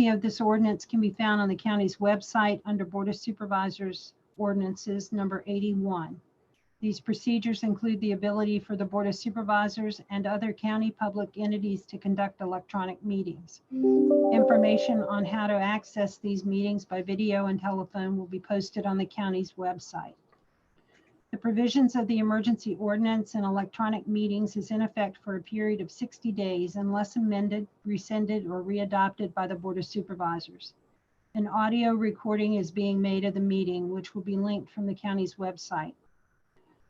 copy of this ordinance can be found on the county's website under Board of Supervisors Ordinances number 81. These procedures include the ability for the Board of Supervisors and other county public entities to conduct electronic meetings. Information on how to access these meetings by video and telephone will be posted on the county's website. The provisions of the emergency ordinance and electronic meetings is in effect for a period of 60 days unless amended, rescinded, or readopted by the Board of Supervisors. An audio recording is being made of the meeting, which will be linked from the county's website.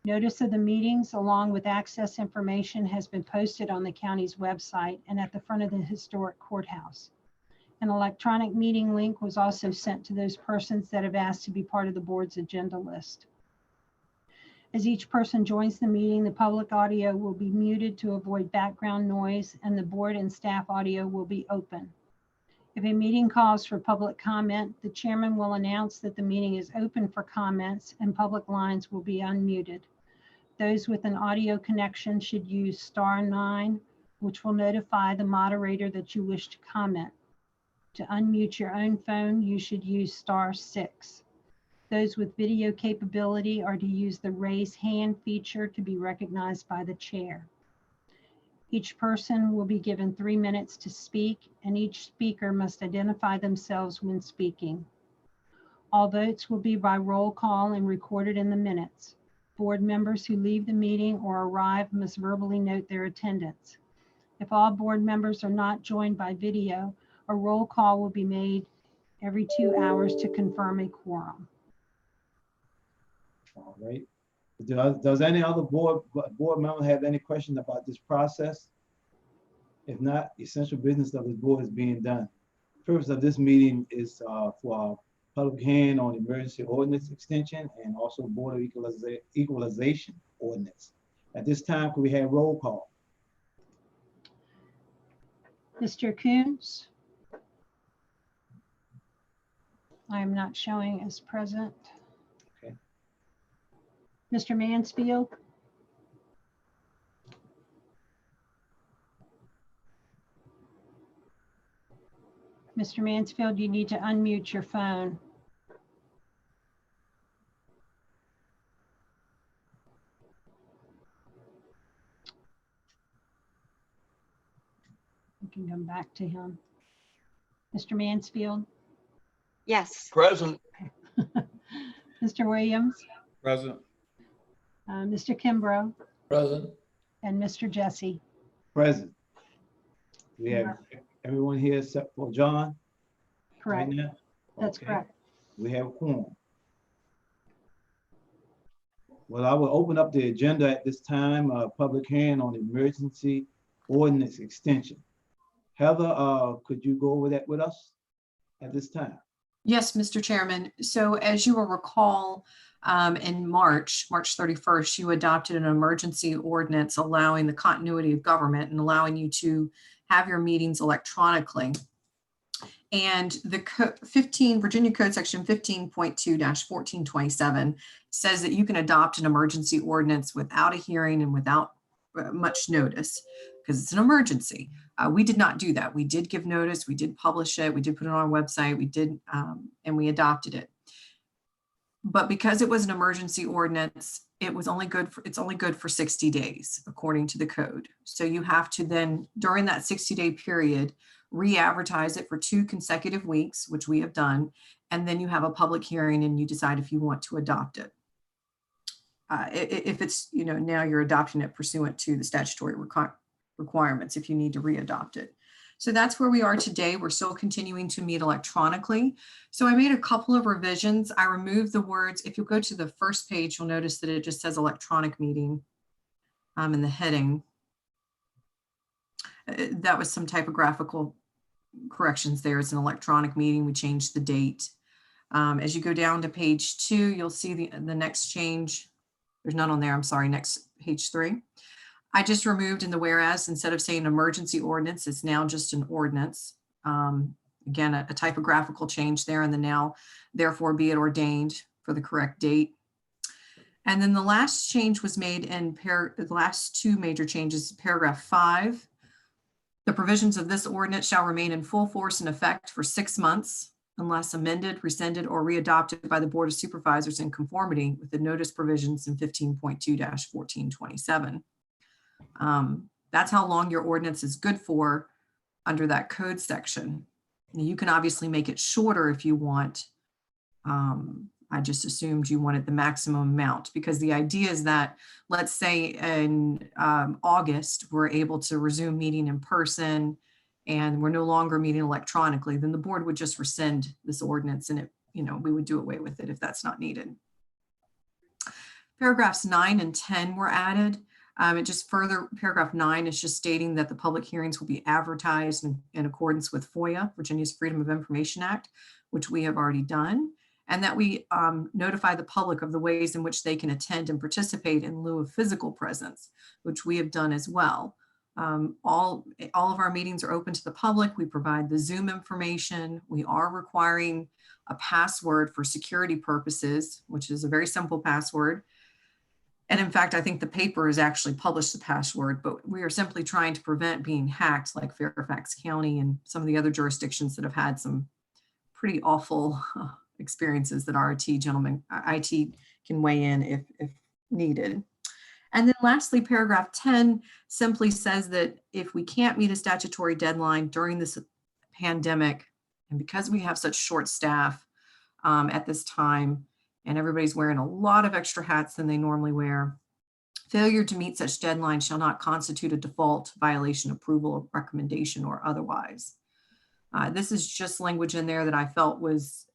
Notice of the meetings along with access information has been posted on the county's website and at the front of the historic courthouse. An electronic meeting link was also sent to those persons that have asked to be part of the board's agenda list. As each person joins the meeting, the public audio will be muted to avoid background noise, and the board and staff audio will be open. If a meeting calls for public comment, the chairman will announce that the meeting is open for comments and public lines will be unmuted. Those with an audio connection should use *9, which will notify the moderator that you wish to comment. To unmute your own phone, you should use *6. Those with video capability are to use the raise hand feature to be recognized by the chair. Each person will be given 3 minutes to speak, and each speaker must identify themselves when speaking. All votes will be by roll call and recorded in the minutes. Board members who leave the meeting or arrive must verbally note their attendance. If all board members are not joined by video, a roll call will be made every 2 hours to confirm a quorum. All right. Does any other board member have any questions about this process? If not, essential business of this board is being done. The purpose of this meeting is for a public hearing on emergency ordinance extension and also Board of Equalization ordinance. At this time, could we have roll call? Mr. Coons? I am not showing as present. Okay. Mr. Mansfield? Mr. Mansfield, you need to unmute your phone. You can come back to him. Mr. Mansfield? Yes. Present. Mr. Williams? Present. Mr. Kimbrough? Present. And Mr. Jesse? Present. We have everyone here except for John. Correct. Right now? That's Okay. correct. We have a quorum. Well, I will open up the agenda at this time, public hearing on emergency ordinance extension. Heather, could you go over that with us at this time? Yes, Mr. Chairman. So as you will recall, in March 31st, you adopted an emergency ordinance allowing the continuity of government and allowing you to have your meetings electronically. And the Virginia Code Section 15.2-1427 says that you can adopt an emergency ordinance without a hearing and without much notice because it's an emergency. We did not do that. We did give notice. We did publish it. We did put it on our website. We did, and we adopted it. But because it was an emergency ordinance, it's only good for 60 days, according to the code. So you have to then, during that 60-day period, re-advertise it for 2 consecutive weeks, which we have done, and then you have a public hearing and you decide if you want to adopt it. If it's, now you're adopting it pursuant to the statutory requirements if you need to re-adopt it. So that's where we are today. We're still continuing to meet electronically. So I made a couple of revisions. I removed the words. If you go to the first page, you'll notice that it just says electronic meeting in the heading. That was some typographical corrections there. It's an electronic meeting. We changed the date. As you go down to page 2, you'll see the next change. There's none on there. I'm sorry. Next, page 3. I just removed in the whereas, instead of saying emergency ordinance, it's now just an ordinance. Again, a typographical change there, and the now, therefore be it ordained for the correct date. And then the last change was made in the last 2 major changes, paragraph 5. The provisions of this ordinance shall remain in full force and effect for 6 months unless amended, rescinded, or readopted by the Board of Supervisors in conformity with the notice provisions in 15.2-1427. That's how long your ordinance is good for under that code section. You can obviously make it shorter if you want. I just assumed you wanted the maximum amount, because the idea is that, let's say in August, we're able to resume meeting in person and we're no longer meeting electronically, then the board would just rescind this ordinance and we would do away with it if that's not needed. Paragraphs 9 and 10 were added. Paragraph 9 is just stating that the public hearings will be advertised in accordance with FOIA, Virginia's Freedom of Information Act, which we have already done, and that we notify the public of the ways in which they can attend and participate in lieu of physical presence, which we have done as well. All of our meetings are open to the public. We provide the Zoom information. We are requiring a password for security purposes, which is a very simple password. And in fact, I think the paper has actually published the password, but we are simply trying to prevent being hacked like Fairfax County and some of the other jurisdictions that have had some pretty awful experiences that our IT can weigh in if needed. And then lastly, paragraph 10 simply says that if we can't meet a statutory deadline during this pandemic, and because we have such short staff at this time, and everybody's wearing a lot of extra hats than they normally wear, failure to meet such deadline shall not constitute a default violation, approval, recommendation, or otherwise. This is just language in there that I felt was,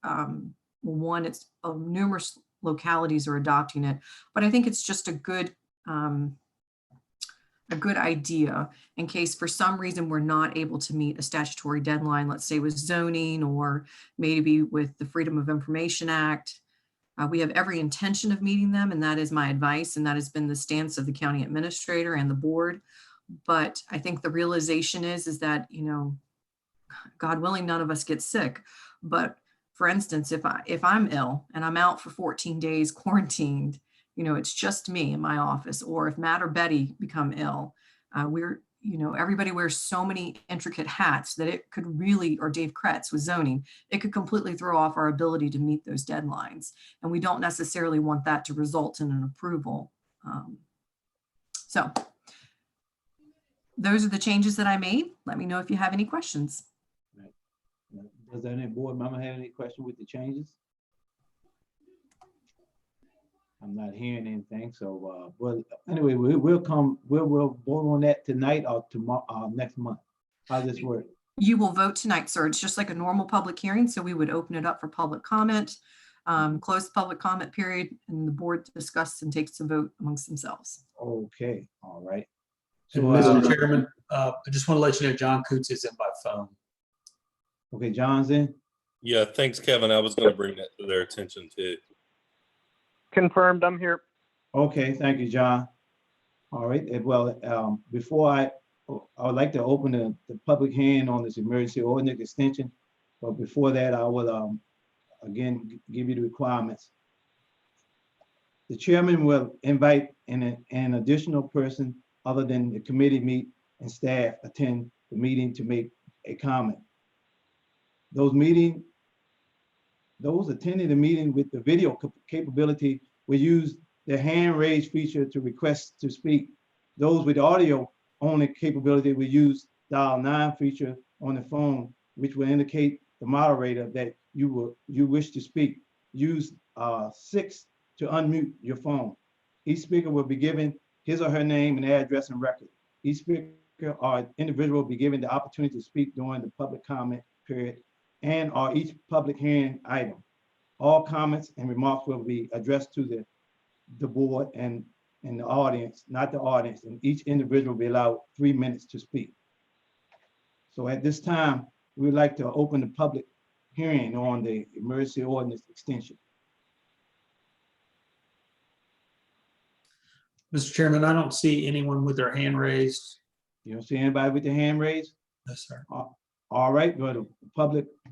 one, it's numerous localities are adopting it, but I think it's just a good idea in case for some reason we're not able to meet a statutory deadline, let's say with zoning or maybe with the Freedom of Information Act. We have every intention of meeting them, and that is my advice, and that has been the stance of the county administrator and the board. But I think the realization is that, God willing, none of us get sick. But for instance, if I'm ill and I'm out for 14 days quarantined, it's just me in my office, or if Matt or Betty become ill, everybody wears so many intricate hats that it could really, or Dave Kretz with zoning, it could completely throw off our ability to meet those deadlines. And we don't necessarily want that to result in an approval. So those are the changes that I made. Let me know if you have any questions. Right. Does any board member have any question with the changes? I'm not hearing anything, so but anyway, we'll vote on that tonight or tomorrow, next month. How does this work? You will vote tonight, sir. It's just like a normal public hearing, so we would open it up for public comment, close the public comment period, and the board discusses and takes a vote amongst themselves. Okay, all right. So, So, Mr. Chairman, I just want to let you know John Coots is in by phone. okay, John's in. Yeah, thanks, Kevin. I was going to bring that to their attention too. Confirmed, I'm here. Okay, thank you, John. All right, well, before I would like to open the public hearing on this emergency ordinance extension, but before that, I will again give you the requirements. The chairman will invite an additional person other than the committee meet and staff attend the meeting to make a comment. Those attending the meeting with the video capability will use the hand raise feature to request to speak. Those with audio only capability will use dial 9 feature on the phone, which will indicate the moderator that you wish to speak. Use 6 to unmute your phone. Each speaker will be given his or her name and address and record. Each speaker or individual will be given the opportunity to speak during the public comment period and/or each public hearing item. All comments and remarks will be addressed to the board and the audience, not the audience, and each individual will be allowed 3 minutes to speak. So at this time, we would like to open the public hearing on the emergency ordinance extension. Mr. Chairman, I don't see anyone with their hand raised. You don't see anybody with their hand raised? No, sir. All right, but the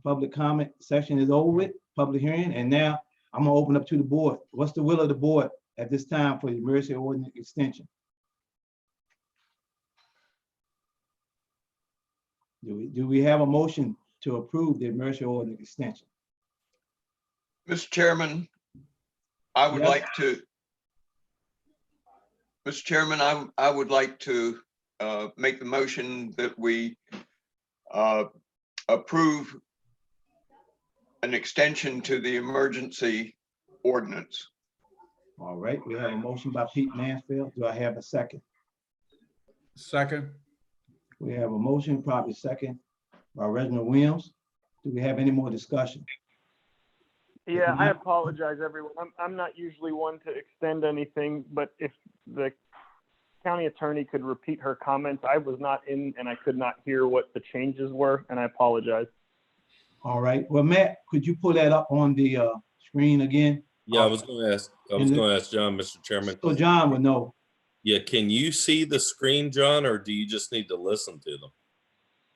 public comment section is over with, public hearing, and now I'm gonna open up to the board. What's the will of the board at this time for the emergency ordinance extension? Do we have a motion to approve the emergency order extension? Mr. Chairman, I would Yes. like to, Mr. Chairman, I would like to make the motion that we approve an extension to the emergency ordinance. All right, we have a motion by Pete Mansfield. Do I have a second? Second. We have a motion, probably second, by Reginald Williams. Do we have any more discussion? Yeah, I apologize, everyone. I'm not usually one to extend anything, but if the county attorney could repeat her comments, I was not in and I could not hear what the changes were, and I apologize. All right, well, Matt, could you pull that up on the screen again? Yeah, I was going to ask John, Mr. Chairman. So John would know. Yeah, can you see the screen, John, or do you just need to listen to them?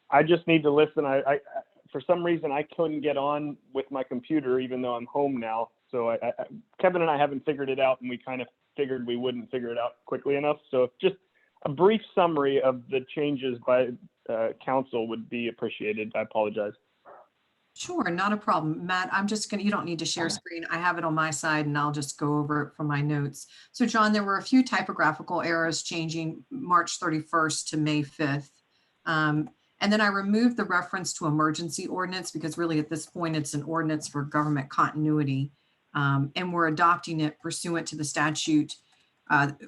I just need to listen. I for some reason, I couldn't get on with my computer, even though I'm home now. So Kevin and I haven't figured it out, and we kind of figured we wouldn't figure it out quickly enough. So just a brief summary of the changes by council would be appreciated. I apologize. Sure, not a problem. Matt, you don't need to share screen. I have it on my side and I'll just go over it from my notes. So John, there were a few typographical errors changing March 31st to May 5th. And then I removed the reference to emergency ordinance because really at this point it's an ordinance for government continuity. And we're adopting it pursuant to the statute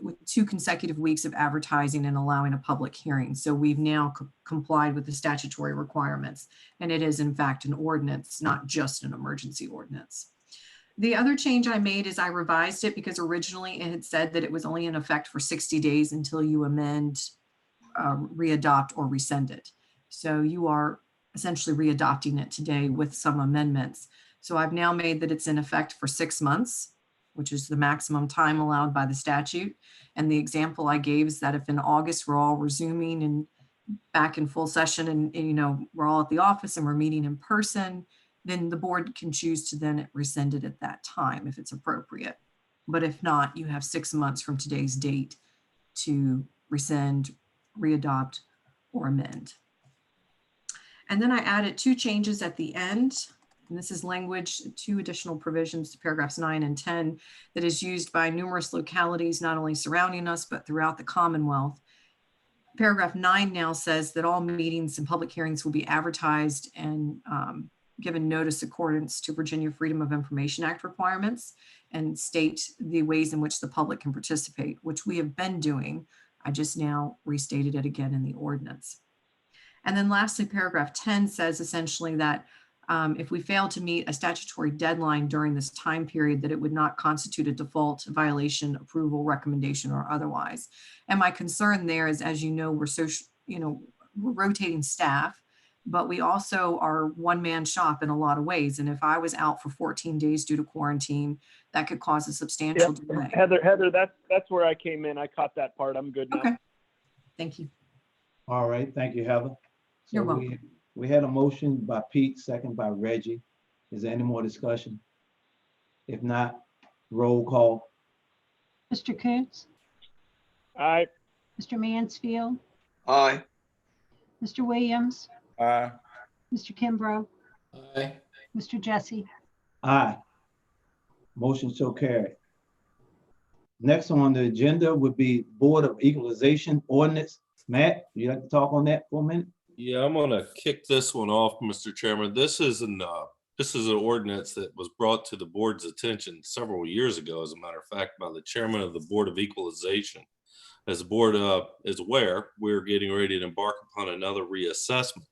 with 2 consecutive weeks of advertising and allowing a public hearing. So we've now complied with the statutory requirements, and it is in fact an ordinance, not just an emergency ordinance. The other change I made is I revised it because originally it had said that it was only in effect for 60 days until you amend, readopt, or rescind it. So you are essentially readopting it today with some amendments. So I've now made that it's in effect for 6 months, which is the maximum time allowed by the statute. And the example I gave is that if in August we're all resuming and back in full session and you know, we're all at the office and we're meeting in person, then the board can choose to then rescind it at that time if it's appropriate. But if not, you have 6 months from today's date to rescind, readopt, or amend. And then I added 2 changes at the end. And this is language, 2 additional provisions to paragraphs 9 and 10 that is used by numerous localities, not only surrounding us, but throughout the Commonwealth. Paragraph 9 now says that all meetings and public hearings will be advertised and given notice accordance to Virginia Freedom of Information Act requirements and state the ways in which the public can participate, which we have been doing. I just now restated it again in the ordinance. And then lastly, paragraph 10 says essentially that if we fail to meet a statutory deadline during this time period, that it would not constitute a default violation, approval, recommendation, or otherwise. And my concern there is, as you know, we're rotating staff, but we also are one-man shop in a lot of ways. And if I was out for 14 days due to quarantine, that could cause a substantial delay. Heather, that's where I came in. I caught that part. I'm good now. Okay, thank you. All right, thank you, Heather. You're So welcome. We had a motion by Pete, second by Reggie. Is there any more discussion? If not, roll call. Mr. Coons, Aye. Mr. Mansfield, Aye. Mr. Williams, Aye. Mr. Kimbrough, Aye. Mr. Jesse. Aye. Motion so carried. Next on the agenda would be Board of Equalization Ordinance. Matt, would you like to talk on that for a minute? Yeah, I'm going to kick this one off, Mr. Chairman. This is an ordinance that was brought to the board's attention several years ago, as a matter of fact, by the chairman of the Board of Equalization. As the board is aware, we're getting ready to embark upon another reassessment.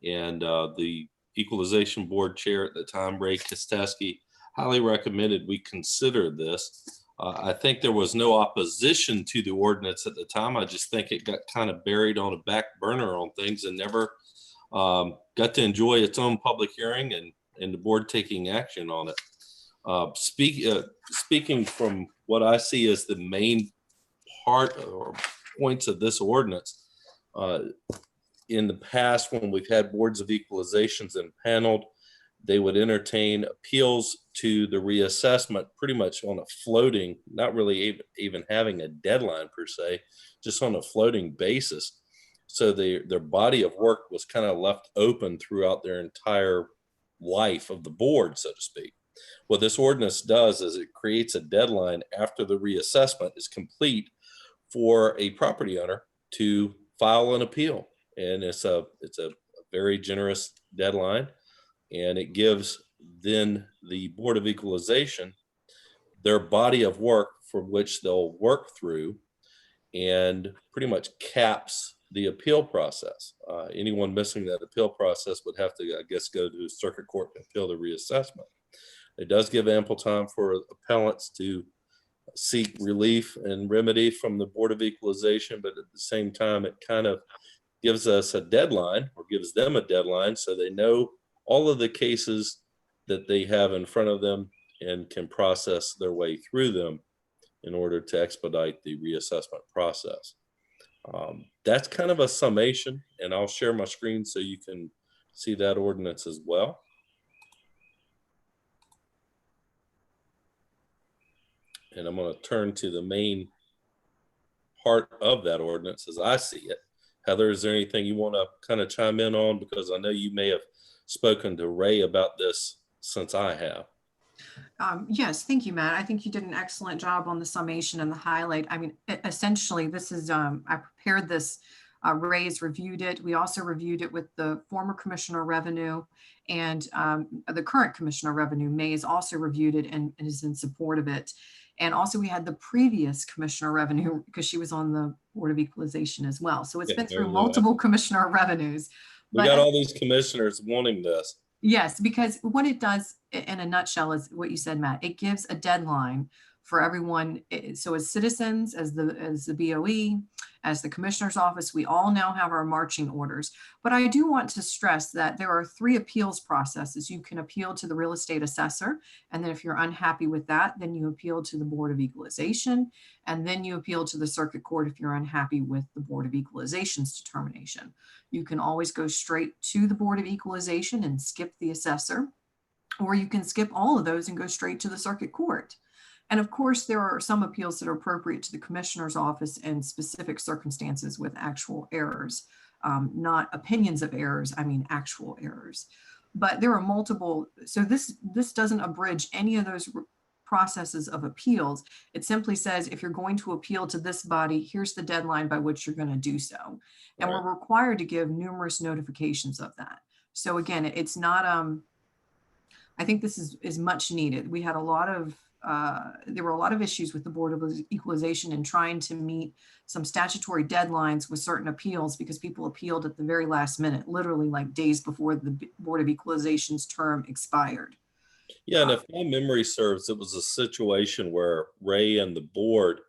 And the Equalization Board chair at the time, Ray Kostesky, highly recommended we consider this. I think there was no opposition to the ordinance at the time. I just think it got kind of buried on a back burner on things and never got to enjoy its own public hearing and the board taking action on it. Speaking from what I see as the main part or points of this ordinance, in the past when we've had boards of equalizations impaneled, they would entertain appeals to the reassessment pretty much on a floating, not really even having a deadline per se, just on a floating basis. So their body of work was kind of left open throughout their entire life of the board, so to speak. What this ordinance does is it creates a deadline after the reassessment is complete for a property owner to file an appeal. And it's a very generous deadline, and it gives then the Board of Equalization their body of work for which they'll work through, and pretty much caps the appeal process. Anyone missing that appeal process would have to, I guess, go to circuit court and appeal the reassessment. It does give ample time for appellants to seek relief and remedy from the Board of Equalization, but at the same time, it kind of gives us a deadline, or gives them a deadline, so they know all of the cases that they have in front of them and can process their way through them in order to expedite the reassessment process. That's kind of a summation, and I'll share my screen so you can see that ordinance as well. And I'm going to turn to the main part of that ordinance as I see it. Heather, is there anything you want to kind of chime in on? Because I know you may have spoken to Ray about this since I have. Yes, thank you, Matt. I think you did an excellent job on the summation and the highlight. I mean, essentially, this is, I prepared this, Ray's reviewed it. We also reviewed it with the former Commissioner of Revenue, and the current Commissioner of Revenue, May, has also reviewed it and is in support of it. And also we had the previous Commissioner of Revenue, because she was on the Board of Equalization as well. So it's Yeah, been there through you go. multiple Commissioner of Revenues. We got all these commissioners wanting this. Yes, because what it does in a nutshell is what you said, Matt. It gives a deadline for everyone. So as citizens, as the BOE, as the Commissioner's Office, we all now have our marching orders. But I do want to stress that there are 3 appeals processes. You can appeal to the real estate assessor, and then if you're unhappy with that, then you appeal to the Board of Equalization, and then you appeal to the circuit court if you're unhappy with the Board of Equalization's determination. You can always go straight to the Board of Equalization and skip the assessor, or you can skip all of those and go straight to the circuit court. And of course, there are some appeals that are appropriate to the Commissioner's Office in specific circumstances with actual errors, not opinions of errors, I mean actual errors. But there are multiple, so this doesn't abridge any of those processes of appeals. It simply says, if you're going to appeal to this body, here's the deadline by which you're going to do so. And we're required to give numerous notifications of that. So again, it's not, I think this is much needed. We had a lot of, there were a lot of issues with the Board of Equalization in trying to meet some statutory deadlines with certain appeals, because people appealed at the very last minute, literally like days before the Board of Equalization's term expired. Yeah, and if my memory serves, it was a situation where Ray and the board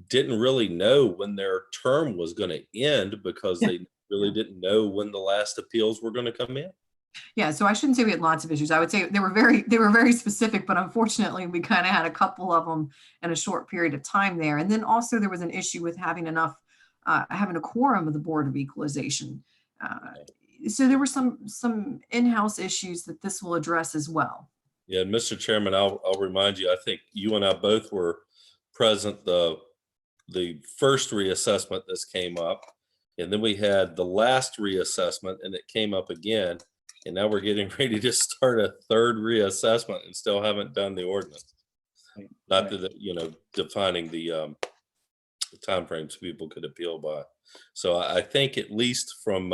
didn't really know when their term was going to end, because they really didn't know when the last appeals were going to come in. Yeah, so I shouldn't say we had lots of issues. I would say they were very specific, but unfortunately we kind of had a couple of them in a short period of time there. And then also there was an issue with having enough, having a quorum of the Board of Equalization. So there were some in-house issues that this will address as well. Yeah, Mr. Chairman, I'll remind you, I think you and I both were present the first reassessment this came up, and then we had the last reassessment and it came up again. And now we're getting ready to start a third reassessment and still haven't done the ordinance. Not that, you know, defining the timeframes people could appeal by. So I think at least from,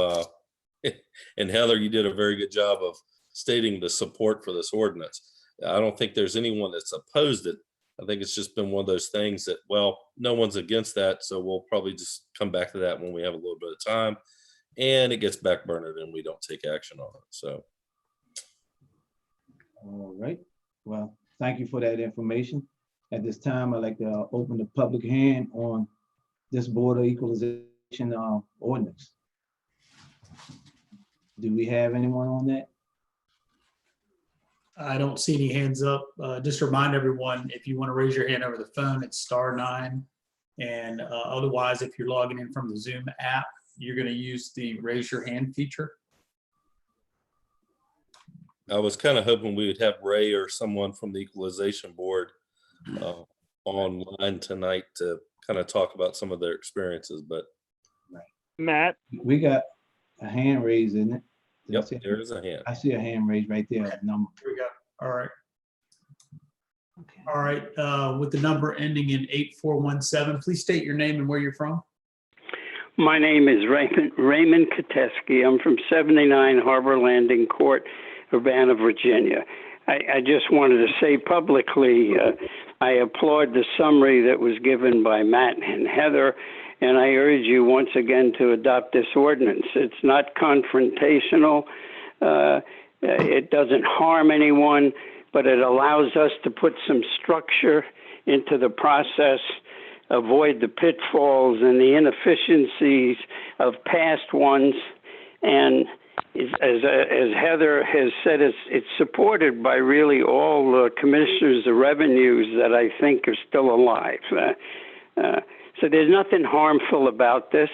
and Heather, you did a very good job of stating the support for this ordinance. I don't think there's anyone that's opposed it. I think it's just been one of those things that, well, no one's against that. So we'll probably just come back to that when we have a little bit of time. And it gets backburnered and we don't take action on it. So. All right. Well, thank you for that information. At this time, I'd like to open the public hearing on this Board of Equalization ordinance. Do we have anyone on that? I don't see any hands up. Just remind everyone, if you want to raise your hand over the phone, it's *9. And otherwise, if you're logging in from the Zoom app, you're going to use the raise your hand feature. I was kind of hoping we would have Ray or someone from the Equalization Board online tonight to kind of talk about some of their experiences, but Matt, We got a hand raised, isn't it? Did I Yep, see- there is a hand. I see a hand raised right there. Number. Here we go. All right. Okay. All right. With the number ending in 8417, please state your name and where you're from. My name is Raymond Kateski. I'm from 79 Harbor Landing Court, Urbana, Virginia. I just wanted to say publicly, I applaud the summary that was given by Matt and Heather, and I urge you once again to adopt this ordinance. It's not confrontational. It doesn't harm anyone, but it allows us to put some structure into the process, avoid the pitfalls and the inefficiencies of past ones, and as Heather has said, it's supported by really all the commissioners of revenues that I think are still alive. So there's nothing harmful about this,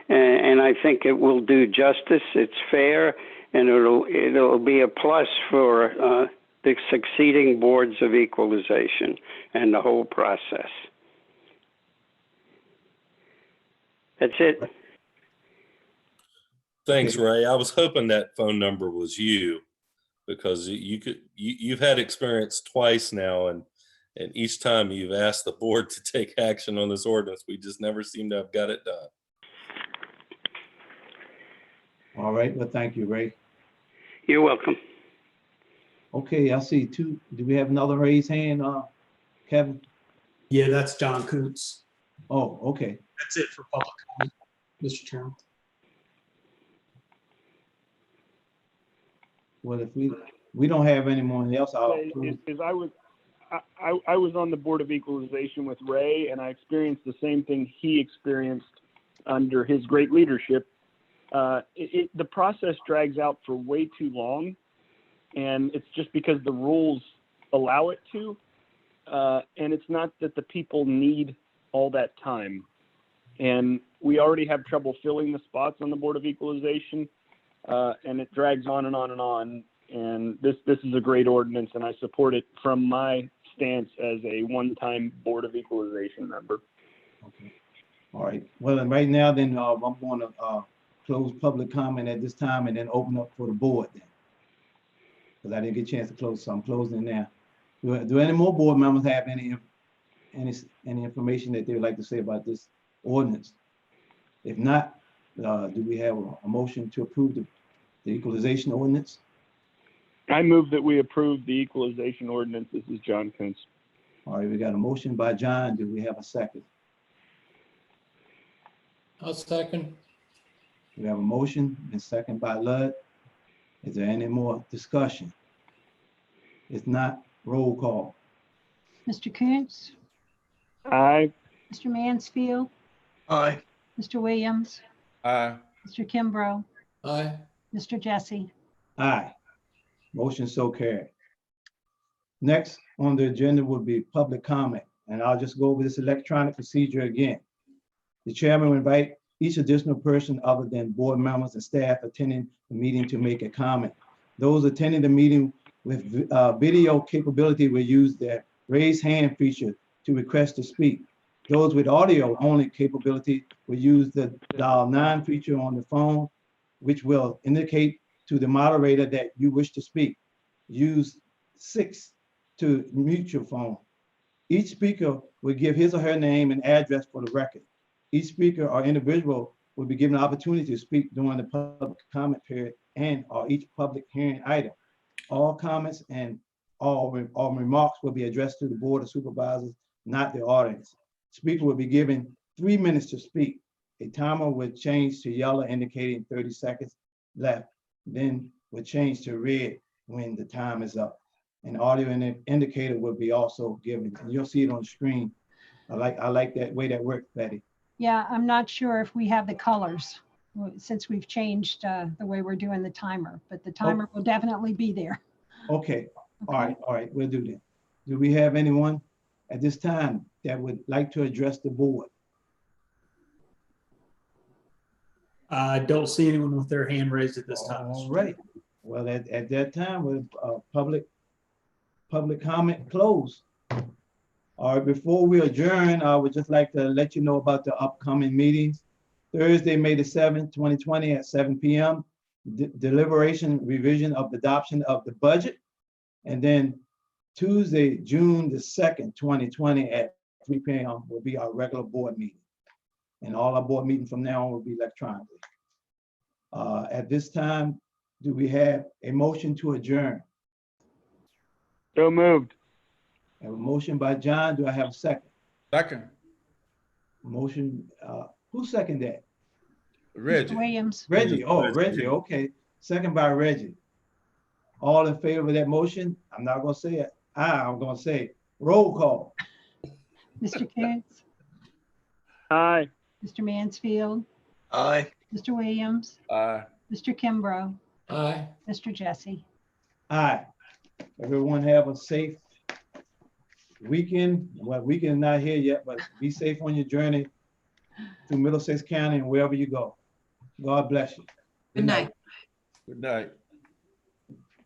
and I think it will do justice. It's fair, and it'll be a plus for the succeeding boards of equalization and the whole process. That's it. Thanks, Ray. I was hoping that phone number was you because you've had experience twice now, and each time you've asked the board to take action on this ordinance, we just never seem to have got it done. All right, well, thank you, Ray. You're welcome. Okay, I see two. Do we have another raised hand, Kevin? Yeah, that's John Coots. Oh, okay. That's it for public comment, Mr. Chairman. Well, if we don't have anyone else, I'll is, close. is I was on the Board of Equalization with Ray, and I experienced the same thing he experienced under his great leadership. The process drags out for way too long, and it's just because the rules allow it to. And it's not that the people need all that time. And we already have trouble filling the spots on the Board of Equalization, and it drags on and on and on. And this is a great ordinance, and I support it from my stance as a one-time Board of Equalization member. Okay. All right. Well, and right now, then I'm going to close public comment at this time and then open up for the board then. Because I didn't get a chance to close, so I'm closing it now. Do any more board members have any information that they would like to say about this ordinance? If not, do we have a motion to approve the equalization ordinance? I move that we approve the equalization ordinance. This is John Kuntz. All right, we got a motion by John. Do we have a second? I'll second. We have a motion and second by Lud. Is there any more discussion? If not, roll call. Mr. Koontz, Aye. Mr. Mansfield, Aye. Mr. Williams, Aye. Mr. Kimbrough, Aye. Mr. Jesse. Aye. Motion so carried. Next on the agenda would be public comment, and I'll just go over this electronic procedure again. The chairman will invite each additional person other than board members and staff attending the meeting to make a comment. Those attending the meeting with video capability will use the raise hand feature to request to speak. Those with audio only capability will use the dial 9 feature on the phone, which will indicate to the moderator that you wish to speak. Use 6 to mute your phone. Each speaker will give his or her name and address for the record. Each speaker or individual will be given an opportunity to speak during the public comment period and or each public hearing item. All comments and all remarks will be addressed to the Board of Supervisors, not the audience. Speaker will be given 3 minutes to speak. A timer will change to yellow indicating 30 seconds left, then will change to red when the time is up. An audio indicator will be also given, and you'll see it on the screen. I like that way that works, Betty. Yeah, I'm not sure if we have the colors since we've changed the way we're doing the timer, but the timer will definitely be there. Okay, all right, we'll do that. Do we have anyone at this time that would like to address the board? I don't see anyone with their hand raised at this time. All right, well, at that time, with public comment closed. All right, before we adjourn, I would just like to let you know about the upcoming meetings. Thursday, May the 7th, 2020 at 7 p.m. Deliberation, revision of the adoption of the budget. And then Tuesday, June the 2nd, 2020 at 3 p.m. will be our regular board meeting. And all our board meetings from now on will be electronically. At this time, do we have a motion to adjourn? So moved. I have a motion by John. Do I have a second? Second. Motion, who seconded that? Mr. Reggie. Williams, Reggie. Oh, Reggie. Okay. Second by Reggie. All in favor of that motion? I'm not gonna say it. I'm gonna say roll call. Mr. Coates, Aye. Mr. Mansfield, Aye. Mr. Williams, Aye. Mr. Kimbrough, Aye. Mr. Jesse. Aye. Everyone have a safe weekend. Well, weekend not here yet, but be safe on your journey through Middlesex County and wherever you go. God bless you. Good night. Good night.